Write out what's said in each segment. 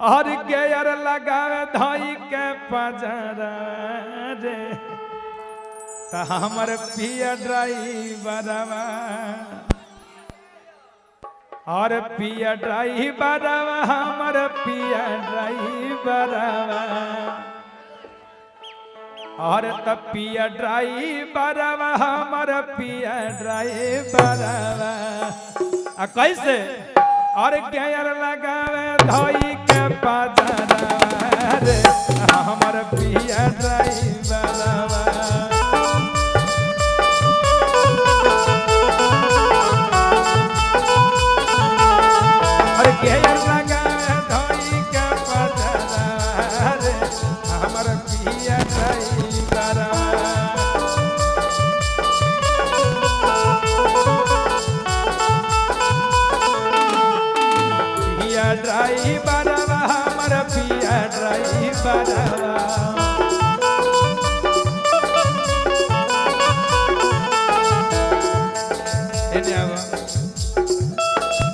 और गेयर लगावे धोई के पजरा रे त हमर पिया ड्राइवरवा और पिया ड्राइवरवा हमर पिया ड्राइवरवा और तब पिया ड्राइवरवा हमर पिया ड्राइवरवा कैसे और गेयर लगावे धोई के पजरा रे हमर पिया ड्राइवरवा गेयर लगावे धोई के पजरा रे हमर पिया ड्राइवरवा पिया ड्राइवरवा हमर पिया ड्राइवरवा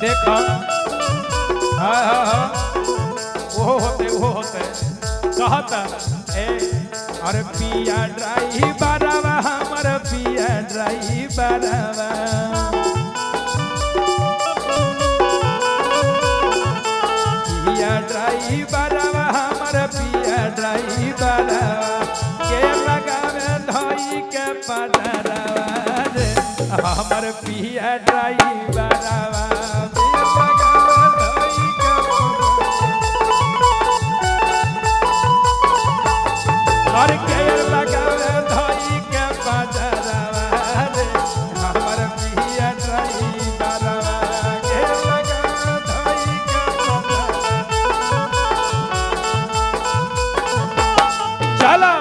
देखो वो होते कहता ए अरे पिया ड्राइवरवा हमर पिया ड्राइवरवा पिया ड्राइवरवा हमर पिया ड्राइवरवा के लगावे धोई के पजरवा रे हमर पिया ड्राइवरवा और गेयर लगावे धोई के पजरवा रे हमर पिया ड्राइवरवा गेयर लगावे धोई के पजरवा चलो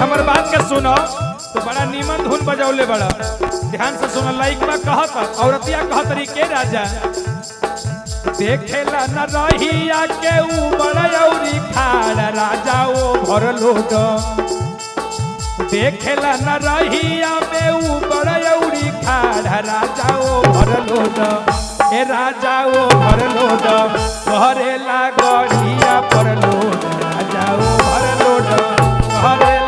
हमर बात के सुनो तो बड़ा नीमन धुन बजौले बड़ा ध्यान से सुनो लाइक में कहत औरतिया कहत रही के राजा देखेला न रहिया के ऊपर औरी खाड़ राजा ओ भर लोट देखेला न रहिया में ऊपर औरी खाड़ राजा ओ भर लोट ए राजा ओ भर लोट करेला गड़िया पर लोट राजा ओ भर लोट करेला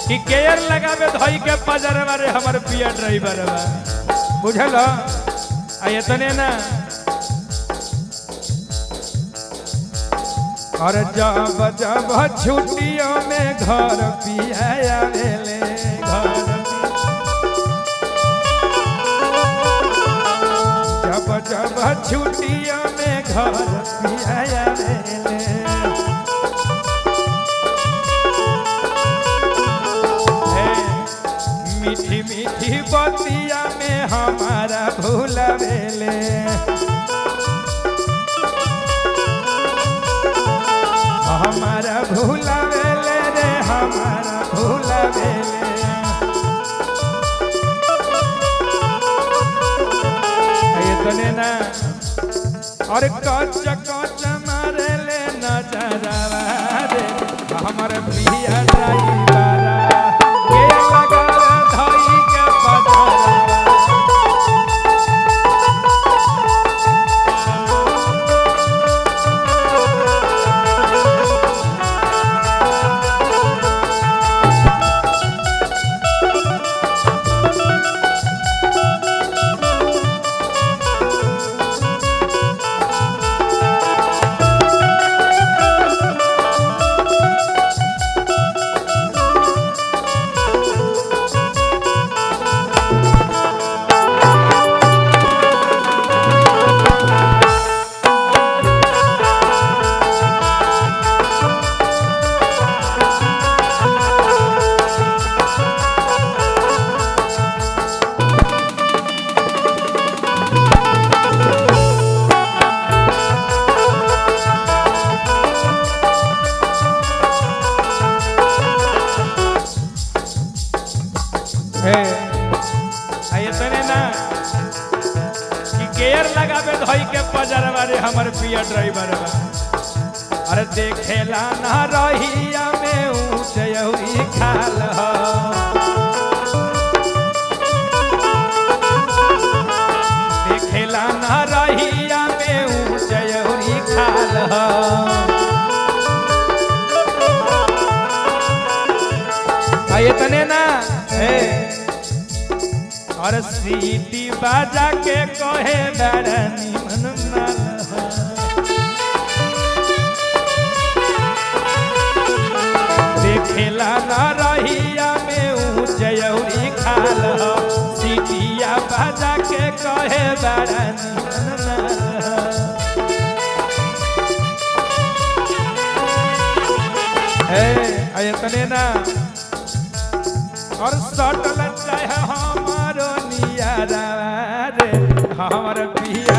कि गेयर लगावे धोई के पजरवा रे हमर पिया ड्राइवरवा बुझल आ इतने ना और जब जब छुट्टियों में घर पिया आवेले घर जब जब छुट्टियों में घर पिया आवेले मीठी मीठी बतिया में हमारा भूलवेले हमारा भूलवेले रे हमारा भूलवेले इतने ना और कच कच मारे ले नजरवा रे हमर पिया ड्राइवरवा इतने ना कि गेयर लगावे धोई के पजरवा रे हमर पिया ड्राइवर बा। अरे देखेला ना रहिया में ऊंच यौरी खाल ह देखेला ना रहिया में ऊंच यौरी खाल ह इतने ना और सीटी बाजा के कहे बड़ा निमन माल देखेला ना रहिया में ऊंच यौरी खाल सीटिया बाजा के कहे बड़ा निमन माल इतने ना और सटल चाहे हमारो नियारा रे हमर पिया